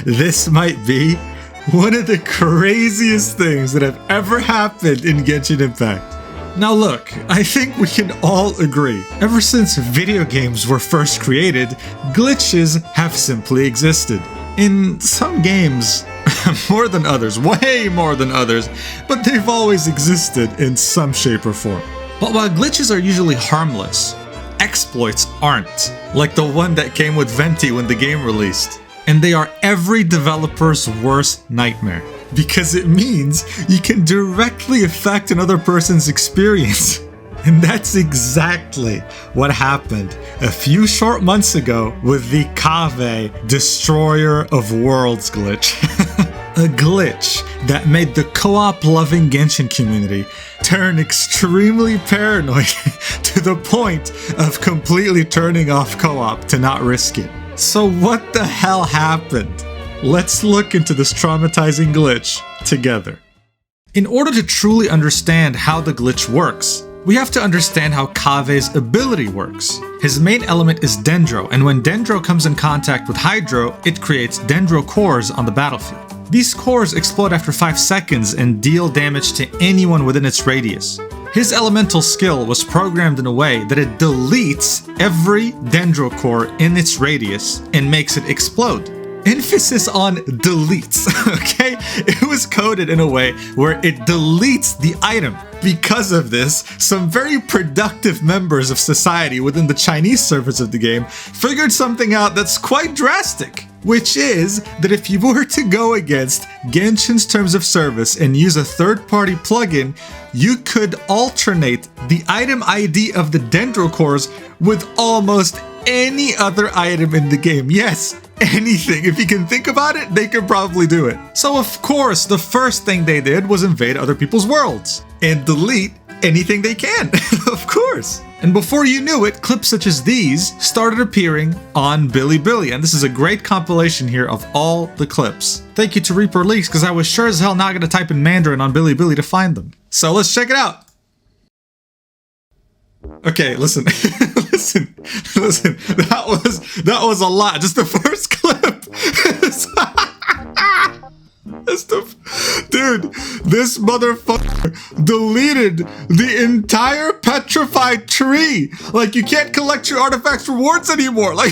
This might be one of the craziest things that have ever happened in Genshin Impact. Now look, I think we can all agree, ever since video games were first created, glitches have simply existed. In some games, more than others, way more than others, but they've always existed in some shape or form. But while glitches are usually harmless, exploits aren't, like the one that came with Venti when the game released. And they are every developer's worst nightmare, because it means you can directly affect another person's experience. And that's exactly what happened a few short months ago with the KAVEH Destroyer of Worlds glitch. A glitch that made the co-op loving Genshin community turn extremely paranoid to the point of completely turning off co-op to not risk it. So what the hell happened? Let's look into this traumatizing glitch together. In order to truly understand how the glitch works, we have to understand how KAVEH's ability works. His main element is Dendro, and when Dendro comes in contact with Hydro, it creates Dendro cores on the battlefield. These cores explode after 5 seconds and deal damage to anyone within its radius. His elemental skill was programmed in a way that it deletes every Dendro core in its radius and makes it explode. Emphasis on deletes, okay? It was coded in a way where it deletes the item. Because of this, some very productive members of society within the Chinese servers of the game figured something out that's quite drastic, which is that if you were to go against Genshin's terms of service and use a third-party plugin, you could alternate the item ID of the Dendro cores with almost any other item in the game. Yes, anything. If you can think about it, they could probably do it. So of course, the first thing they did was invade other people's worlds and delete anything they can, of course. And before you knew it, clips such as these started appearing on Bilibili, and this is a great compilation here of all the clips. Thank you to Reaper Leaks, because I was sure as hell not going to type in Mandarin on Bilibili to find them. So let's check it out. Okay, listen, listen, that was a lot. Just the first clip. Dude, this motherfucker deleted the entire petrified tree. Like, you can't collect your artifacts rewards anymore. Like,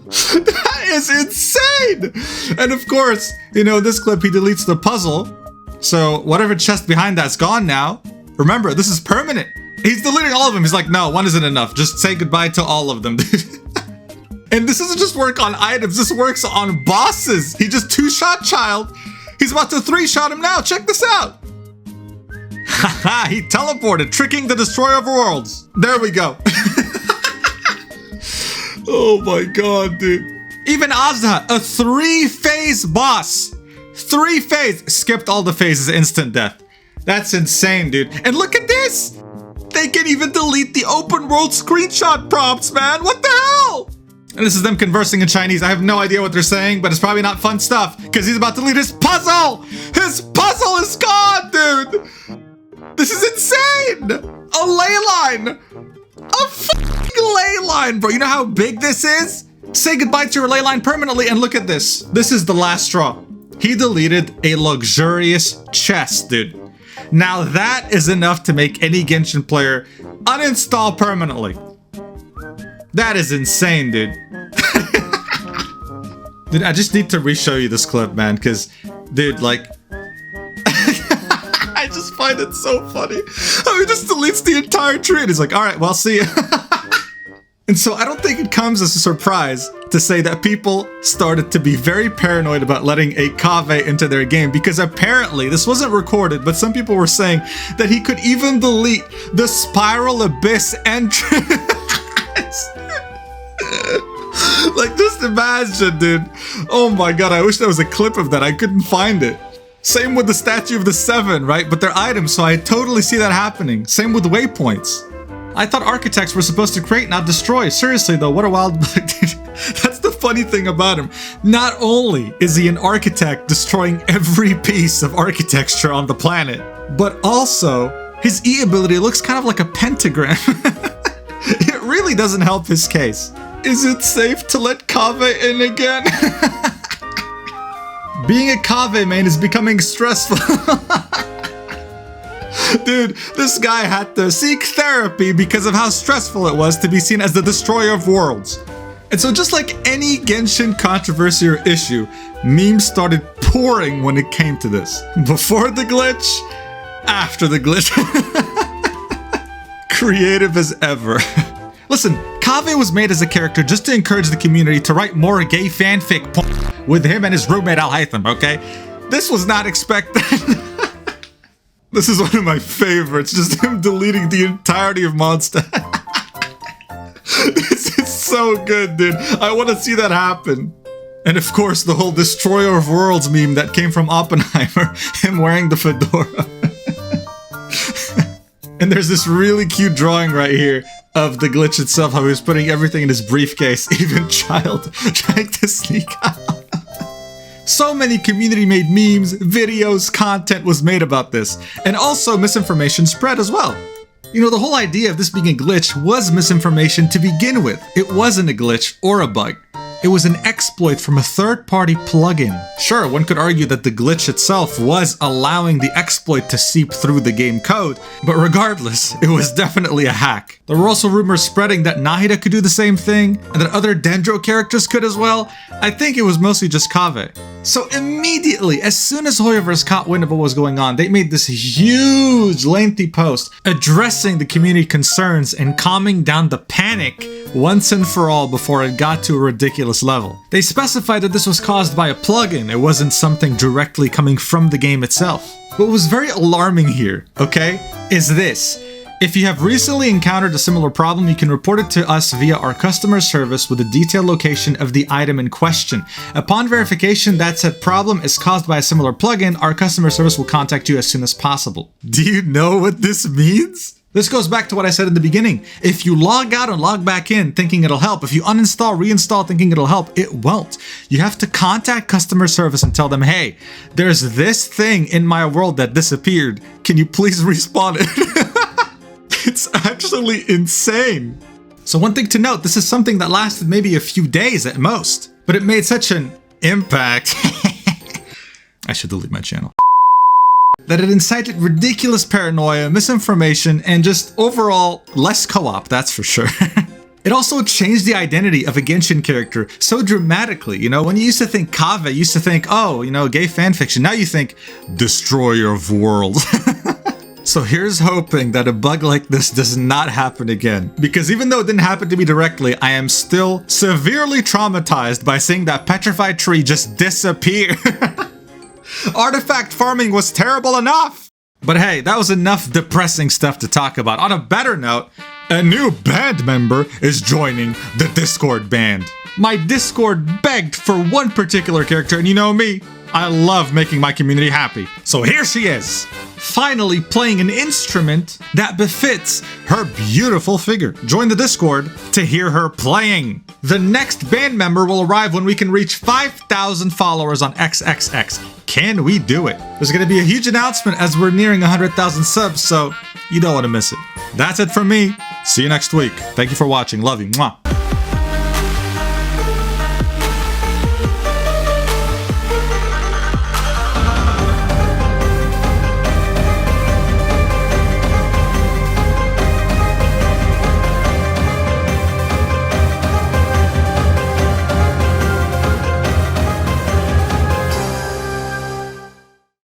that is insane. And of course, you know, this clip, he deletes the puzzle. So whatever chest behind that's gone now. Remember, this is permanent. He's deleting all of them. He's like, no, one isn't enough. Just say goodbye to all of them. And this doesn't just work on items. This works on bosses. He just 2-shot Child. He's about to 3-shot him now. Check this out. Haha, he teleported, tricking the Destroyer of Worlds. There we go. Oh my god, dude. Even Azza, a 3-phase boss. 3-phase. Skipped all the phases, instant death. That's insane, dude. And look at this. They can even delete the open world screenshot prompts, man. What the hell? And this is them conversing in Chinese. I have no idea what they're saying, but it's probably not fun stuff because he's about to delete his puzzle. His puzzle is gone, dude. This is insane. A ley line. A fucking ley line, bro. You know how big this is? Say goodbye to your ley line permanently and look at this. This is the last straw. He deleted a luxurious chest, dude. Now that is enough to make any Genshin player uninstall permanently. That is insane, dude. Dude, I just need to re-show you this clip, man, because, dude, like, I just find it so funny. How he just deletes the entire tree and he's like, all right, well, see ya. And so I don't think it comes as a surprise to say that people started to be very paranoid about letting a KAVEH into their game, because apparently, this wasn't recorded, but some people were saying that he could even delete the Spiral Abyss entrance. Like, just imagine, dude. Oh my god, I wish there was a clip of that. I couldn't find it. Same with the Statue of the Seven, right? But they're items, so I totally see that happening. Same with waypoints. I thought architects were supposed to create, not destroy. Seriously though, what a wild bug. That's the funny thing about him. Not only is he an architect destroying every piece of architecture on the planet, but also his E ability looks kind of like a pentagram. It really doesn't help his case. Is it safe to let KAVEH in again? Being a KAVEH main is becoming stressful. Dude, this guy had to seek therapy because of how stressful it was to be seen as the destroyer of worlds. And so just like any Genshin controversy or issue, memes started pouring when it came to this. Before the glitch, after the glitch. Creative as ever. Listen, KAVEH was made as a character just to encourage the community to write more gay fanfic with him and his roommate Al-Haytham, okay? This was not expected. This is one of my favorites, just him deleting the entirety of Monster. This is so good, dude. I want to see that happen. And of course, the whole Destroyer of Worlds meme that came from Oppenheimer, him wearing the fedora. And there's this really cute drawing right here of the glitch itself, how he was putting everything in his briefcase, even Child trying to sneak out. So many community-made memes, videos, content was made about this, and also misinformation spread as well. You know, the whole idea of this being a glitch was misinformation to begin with. It wasn't a glitch or a bug. It was an exploit from a third-party plugin. Sure, one could argue that the glitch itself was allowing the exploit to seep through the game code, but regardless, it was definitely a hack. There were also rumors spreading that Nahida could do the same thing, and that other Dendro characters could as well. I think it was mostly just KAVEH. So immediately, as soon as HOYOVERSE caught wind of what was going on, they made this huge, lengthy post addressing the community concerns and calming down the panic once and for all before it got to a ridiculous level. They specified that this was caused by a plugin, it wasn't something directly coming from the game itself. What was very alarming here, okay, is this. If you have recently encountered a similar problem, you can report it to us via our customer service with a detailed location of the item in question. Upon verification that said problem is caused by a similar plugin, our customer service will contact you as soon as possible. Do you know what this means? This goes back to what I said in the beginning. If you log out and log back in thinking it'll help, if you uninstall, reinstall thinking it'll help, it won't. You have to contact customer service and tell them, hey, there's this thing in my world that disappeared. Can you please respawn it? It's actually insane. So one thing to note, this is something that lasted maybe a few days at most, but it made such an impact. I should delete my channel. That it incited ridiculous paranoia, misinformation, and just overall less co-op, that's for sure. It also changed the identity of a Genshin character so dramatically. You know, when you used to think KAVEH, you used to think, oh, you know, gay fanfiction. Now you think Destroyer of Worlds. So here's hoping that a bug like this does not happen again. Because even though it didn't happen to me directly, I am still severely traumatized by seeing that petrified tree just disappear. Artifact farming was terrible enough! But hey, that was enough depressing stuff to talk about. On a better note, a new band member is joining the Discord band. My Discord begged for one particular character, and you know me, I love making my community happy. So here she is, finally playing an instrument that befits her beautiful figure. Join the Discord to hear her playing. The next band member will arrive when we can reach 5,000 followers on XXX. Can we do it? There's gonna be a huge announcement as we're nearing 100,000 subs, so you don't wanna miss it. That's it from me. See you next week. Thank you for watching. Love you. Mwah.